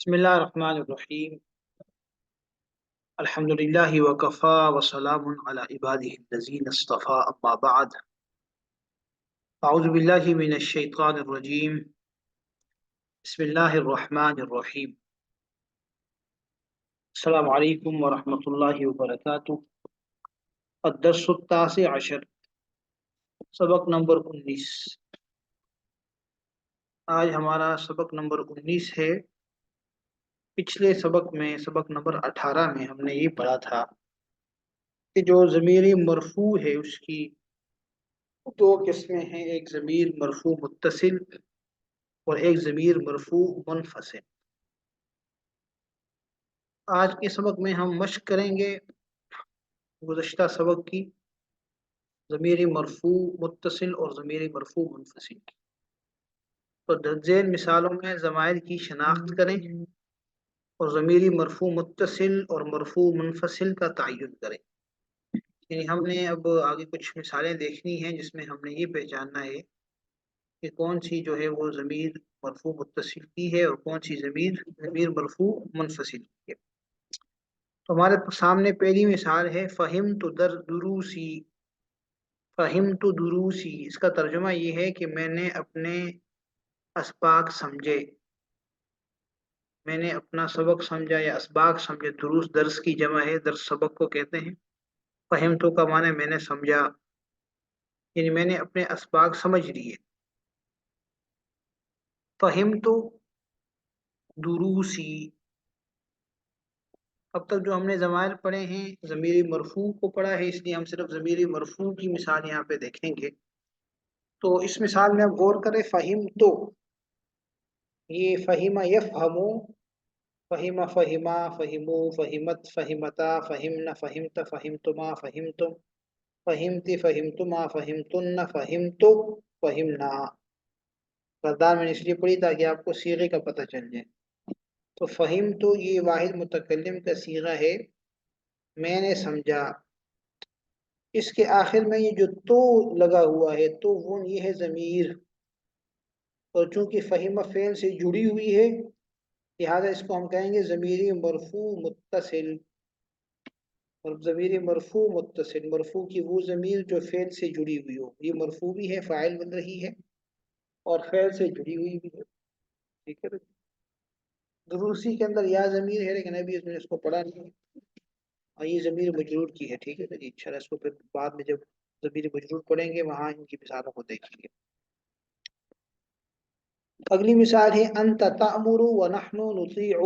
بسم اللہ الرحمن الرحیم الحمد للہ وکفا وسلام علی عبادہ الذین اصطفى اما بعد اعوذ باللہ من الشیطان الرجیم بسم اللہ الرحمن الرحیم السلام علیکم ورحمۃ اللہ وبرکاتہ الدرس التاسع عشر سبق نمبر 19 آج ہمارا سبق نمبر 19 ہے۔ پچھلے سبق میں سبق نمبر 18 میں ہم نے یہ پڑھا تھا کہ جو ضمیر مرفوع ہے اس کی دو قسمیں ہیں، ایک ضمیر مرفوع متصل اور ایک ضمیر مرفوع منفصل۔ آج کے سبق میں ہم مشق کریں گے گزشتہ سبق کی ضمیر مرفوع متصل اور ضمیر مرفوع منفصل کی۔ تو درجین مثالوں میں ضمائر کی شناخت کریں اور ضمیر مرفوع متصل اور مرفوع منفصل کا تعین کریں۔ یعنی ہم نے اب آگے کچھ مثالیں دیکھنی ہیں جس میں ہم نے یہ پہچاننا ہے کہ کون سی جو ہے وہ ضمیر مرفوع متصل کی ہے اور کون سی ضمیر مرفوع منفصل کی ہے۔ تو ہمارے سامنے پہلی مثال ہے فہمت دروسی۔ فہمت دروسی، اس کا ترجمہ یہ ہے کہ میں نے اپنے اسباق سمجھے، میں نے اپنا سبق سمجھا یا اسباق سمجھے۔ دروس درس کی جمع ہے، درس سبق کو کہتے ہیں۔ فہمتو کا معنی میں نے سمجھا، یعنی میں نے اپنے اسباق سمجھ لیے۔ فہمتو دروسی، اب تک جو ہم نے ضمائر پڑھے ہیں ضمیر مرفوع کو پڑھا ہے، اس لیے ہم صرف ضمیر مرفوع کی مثال یہاں پہ دیکھیں گے۔ تو اس مثال میں اب غور کریں، فہمتو، یہ فہمہ یفہمو، فہمہ فہما، فہمو، فہمت، فہمتا، فہمنا، فہمت، فہمتما، فہمتم، فہمتی، فہمتما، فہمتن، فہمتو، فہمنا۔ گردان میں نے اس لیے پڑھی تاکہ آپ کو صیغے کا پتہ چل جائے۔ تو فہمتو یہ واحد متکلم کا صیغہ ہے، میں نے سمجھا۔ اس کے آخر میں یہ جو تو لگا ہوا ہے، تو وہ یہ ہے ضمیر، اور چونکہ فہمہ فعل سے جڑی ہوئی ہے لہذا اس کو ہم کہیں گے ضمیر مرفوع متصل۔ اور ضمیر مرفوع متصل، مرفوع کی وہ ضمیر جو فعل سے جڑی ہوئی ہو، یہ مرفوع بھی ہے، فاعل بن رہی ہے اور فعل سے جڑی ہوئی بھی ہے، ٹھیک ہے۔ دروسی کے اندر یا ضمیر ہے لیکن ابھی اس کو پڑھا نہیں ہے، اور یہ ضمیر مجرور کی ہے، ٹھیک ہے جی۔ انشاءاللہ اس کو پھر بعد میں جب ضمیر مجرور پڑھیں گے وہاں ان کی مثالوں کو دیکھیں گے۔ اگلی مثال ہے انت تأمر ونحن نطیع۔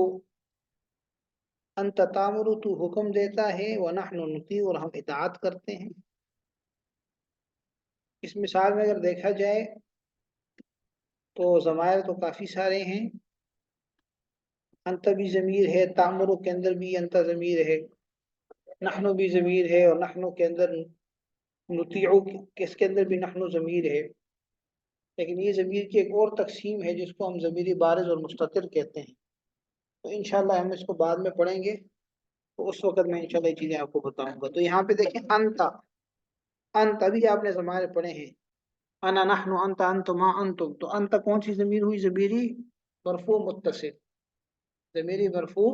انت تأمر، تو حکم دیتا ہے، ونحن نطیع، اور ہم اطاعت کرتے ہیں۔ اس مثال میں اگر دیکھا جائے تو ضمائر تو کافی سارے ہیں۔ انت بھی ضمیر ہے، تأمر کے اندر بھی انت ضمیر ہے، نحن بھی ضمیر ہے، اور نحن کے اندر نطیع کس کے اندر بھی نحن ضمیر ہے۔ لیکن یہ ضمیر کی ایک اور تقسیم ہے جس کو ہم ضمیر بارز اور مستتر کہتے ہیں، تو انشاءاللہ ہم اس کو بعد میں پڑھیں گے، تو اس وقت میں انشاءاللہ یہ چیزیں آپ کو بتاؤں گا۔ تو یہاں پہ دیکھیں انت، انت ابھی آپ نے ضمائر پڑھے ہیں، انا، نحن، انت، انتما، انتم، تو انت کون سی ضمیر ہوئی؟ ضمیری مرفوع متصل، ضمیری مرفوع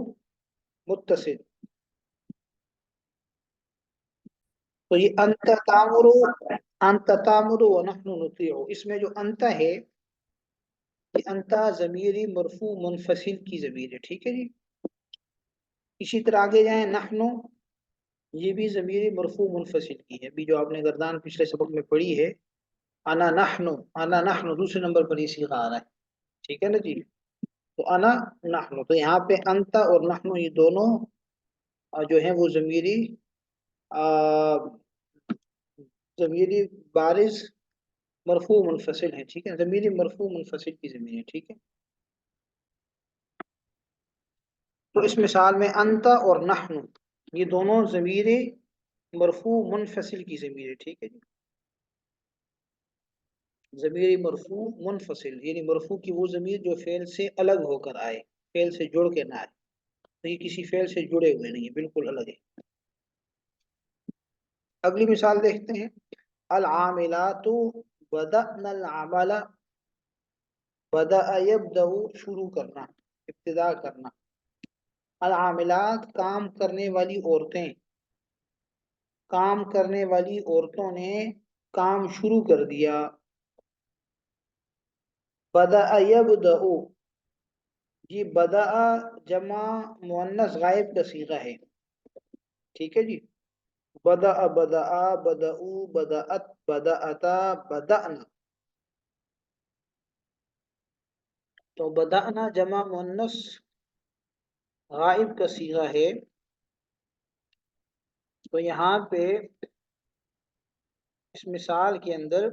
متصل۔ تو یہ انت تامر، انت تامر ونحن نطیع، اس میں جو انت ہے یہ انت ضمیری مرفوع منفصل کی ضمیر ہے، ٹھیک ہے جی۔ اسی طرح آگے جائیں، نحن، یہ بھی ضمیر مرفوع منفصل کی ہے، ابھی جو آپ نے گردان پچھلے سبق میں پڑھی ہے، انا نحن، انا نحن دوسرے نمبر پر یہ صیغہ آ رہا ہے، ٹھیک ہے نا جی۔ تو انا نحن، تو یہاں پہ انت اور نحن یہ دونوں جو ہیں وہ ضمیری بارز مرفوع منفصل ہیں، ٹھیک ہے، ضمیری مرفوع منفصل کی ضمیر ہے، ٹھیک ہے۔ تو اس مثال میں انت اور نحن یہ دونوں ضمیر مرفوع منفصل کی ضمیر ہے، ٹھیک ہے جی۔ ضمیر مرفوع منفصل یعنی مرفوع کی وہ ضمیر جو فعل سے الگ ہو کر آئے، فعل سے جڑ کے نہ آئے، تو یہ کسی فعل سے جڑے ہوئے نہیں ہے، بالکل الگ ہے۔ اگلی مثال دیکھتے ہیں، العاملات بدأنا العمل، بدأ یبدأ شروع کرنا، ابتدا کرنا. العاملات کام کرنے والی عورتیں، کام کرنے والی عورتوں نے کام شروع کر دیا. بدأ یبدأ، جی بدأ جمع مؤنث غائب کا صیغہ ہے. ٹھیک ہے جی. بدأ بدأ بدأو بدأت بدأتا بدأنا. تو بدأنا جمع مؤنث غائب کا صیغہ ہے. تو یہاں پہ اس مثال کے اندر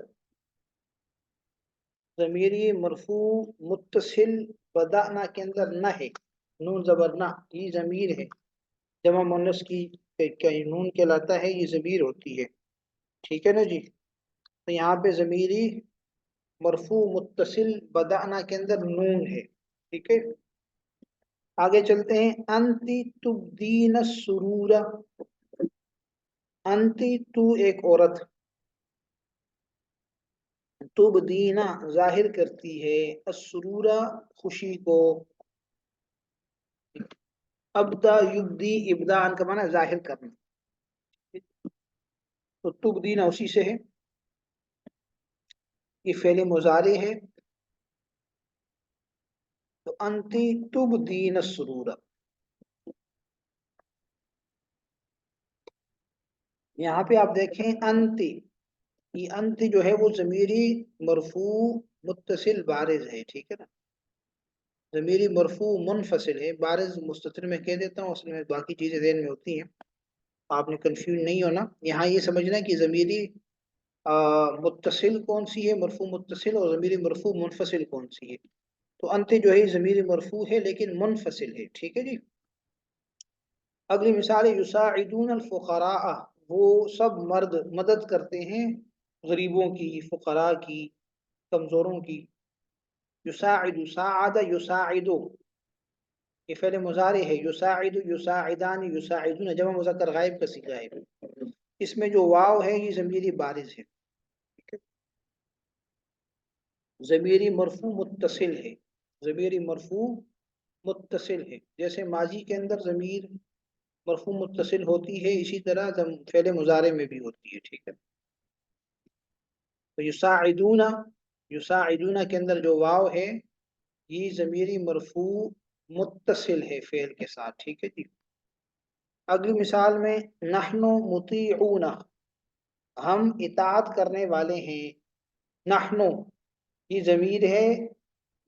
ضمیری مرفوع متصل بدأنا کے اندر نہ ہے، نون زبر نہ، یہ ضمیر ہے. جمع مؤنث کی نون کہلاتا ہے، یہ ضمیر ہوتی ہے. ٹھیک ہے نا جی. تو یہاں پہ ضمیری مرفوع متصل بدأنا کے اندر نون ہے. ٹھیک ہے. آگے چلتے ہیں. انتی تبدین السرور، انتی تو ایک عورت، تبدینا ظاہر کرتی ہے، السرور خوشی کو. ابدا یبدی ابدان کا معنی ظاہر کرنا. تو تبدینا اسی سے ہے، یہ فعل مضارع ہے. تو انتی تبدین السرور، یہاں پہ آپ دیکھیں انتی، یہ انتی جو ہے وہ ضمیری مرفوع متصل بارز ہے. ٹھیک ہے نا. ضمیری مرفوع منفصل ہے، بارز مستتر میں کہہ دیتا ہوں، اصل میں باقی چیزیں ذہن میں ہوتی ہیں، آپ نے کنفیوز نہیں ہونا. یہاں یہ سمجھنا کہ ضمیری متصل کون سی ہے، مرفوع متصل، اور ضمیری مرفوع منفصل کون سی ہے. تو انت جو ہے ضمیری مرفوع ہے لیکن منفصل ہے. ٹھیک ہے جی. اگلی مثال ہے یساعدون الفقراء، وہ سب مرد مدد کرتے ہیں غریبوں کی، فقراء کی، کمزوروں کی. یساعد ساعد یساعد، یہ فعل مضارع ہے. یساعد یساعدان یساعدون جمع مذکر غائب کا صیغہ ہے. اس میں جو واو ہے یہ ضمیری بارز ہے، ضمیری مرفوع متصل ہے، ضمیری مرفوع متصل ہے. جیسے ماضی کے اندر ضمیر مرفوع متصل ہوتی ہے، اسی طرح فعل مضارع میں بھی ہوتی ہے. ٹھیک ہے. تو یساعدون، یساعدون کے اندر جو واو ہے یہ ضمیری مرفوع متصل ہے فعل کے ساتھ. ٹھیک ہے جی. اگلی مثال میں نحن مطیعون، ہم اطاعت کرنے والے ہیں. نحن یہ ضمیر ہے،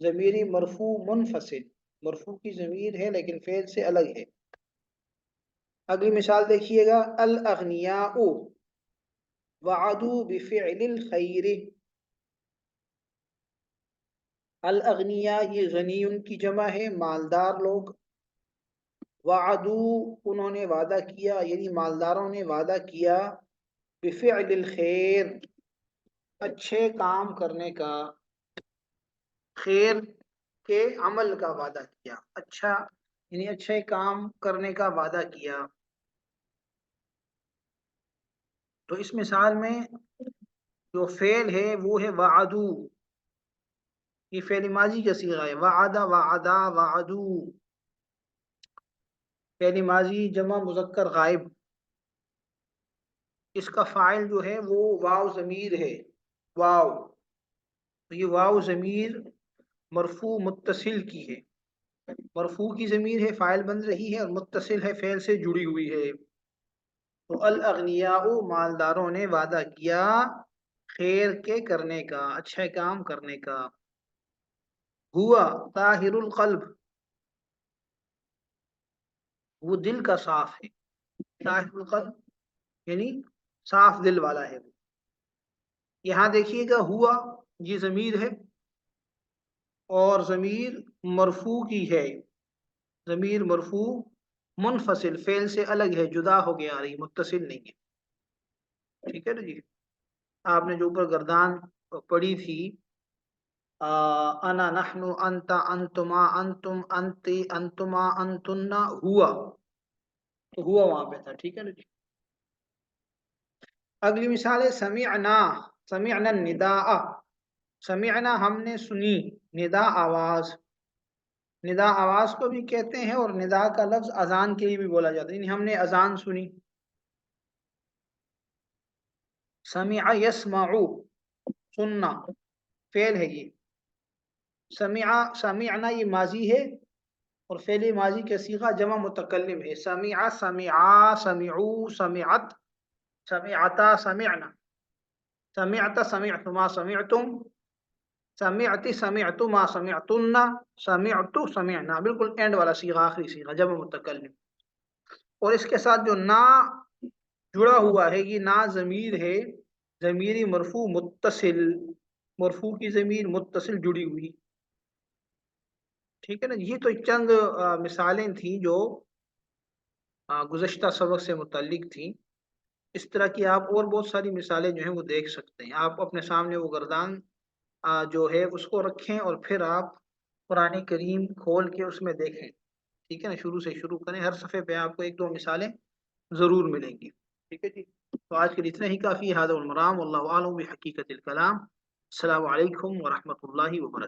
ضمیری مرفوع منفصل، مرفوع کی ضمیر ہے لیکن فعل سے الگ ہے. اگلی مثال دیکھیے گا. الاغنیاء وعدوا بفعل الخیر، الاغنیاء یہ غنی ان کی جمع ہے، مالدار لوگ. وعدوا انہوں نے وعدہ کیا، یعنی مالداروں نے وعدہ کیا، بفعل الخیر اچھے کام کرنے کا، خیر کے عمل کا وعدہ کیا، اچھا یعنی اچھے کام کرنے کا وعدہ کیا. تو اس مثال میں جو فعل ہے وہ ہے وعدو، یہ فعل ماضی کا صیغہ ہے. وعدہ وعدا وعدو، فعل ماضی جمع مذکر غائب. اس کا فاعل جو ہے وہ واو ضمیر ہے، واو. تو یہ واو ضمیر مرفوع متصل کی ہے، مرفوع کی ضمیر ہے، فاعل بن رہی ہے، اور متصل ہے، فعل سے جڑی ہوئی ہے. تو الاغنیاء مالداروں نے وعدہ کیا خیر کے کرنے کا، اچھے کام کرنے کا. ہوا طاہر القلب، وہ دل کا صاف ہے. طاہر القلب یعنی صاف دل والا ہے وہ. یہاں دیکھیے گا ہوا یہ ضمیر ہے اور ضمیر مرفوع کی ہے، ضمیر مرفوع منفصل، فعل سے الگ ہے، جدا ہو گیا، رہی متصل نہیں ہے. ٹھیک ہے نا جی. آپ نے جو اوپر گردان پڑھی تھی انا نحن انت انتما انتم انتی انتما انتن، ہوا، تو ہوا وہاں پہ تھا. ٹھیک ہے نا جی. اگلی مثال ہے سمعنا، سمعنا النداء، سمعنا ہم نے سنی، ندا آواز. ندا آواز کو بھی کہتے ہیں، اور ندا کا لفظ اذان کے لیے بھی بولا جاتا ہے، یعنی ہم نے اذان سنی. سمع یسمع، سننا فعل ہے یہ. سمعنا یہ ماضی ہے، اور فعل ماضی کا صیغہ جمع متکلم ہے. سمع، سمعا، سمعو، سمعت، سمعتا، سمعنا. سمعت، سمعتما، سمعتم. سمعت، سمعتما، سمعتن. سمعت، سمعنا، بالکل اینڈ والا صیغہ، آخری صیغہ جمع متکلم. اور اس کے ساتھ جو نا جڑا ہوا ہے، یہ نا ضمیر ہے، ضمیر مرفوع متصل، مرفوع کی ضمیر متصل جڑی ہوئی. ٹھیک ہے نا. یہ تو چند مثالیں تھیں جو گزشتہ سبق سے متعلق تھیں. اس طرح کی آپ اور بہت ساری مثالیں جو ہیں وہ دیکھ سکتے ہیں. آپ اپنے سامنے وہ گردان جو ہے اس کو رکھیں، اور پھر آپ قرآن کریم کھول کے اس میں دیکھیں. ٹھیک ہے نا. شروع سے شروع کریں، ہر صفحے پہ آپ کو ایک دو مثالیں ضرور ملیں گی. ٹھیک ہے جی. تو آج کے لیے اتنا ہی کافی ہے. ھذا والمرام واللہ اعلم بحقیقت الکلام. السلام علیکم ورحمۃ اللہ وبرکاتہ.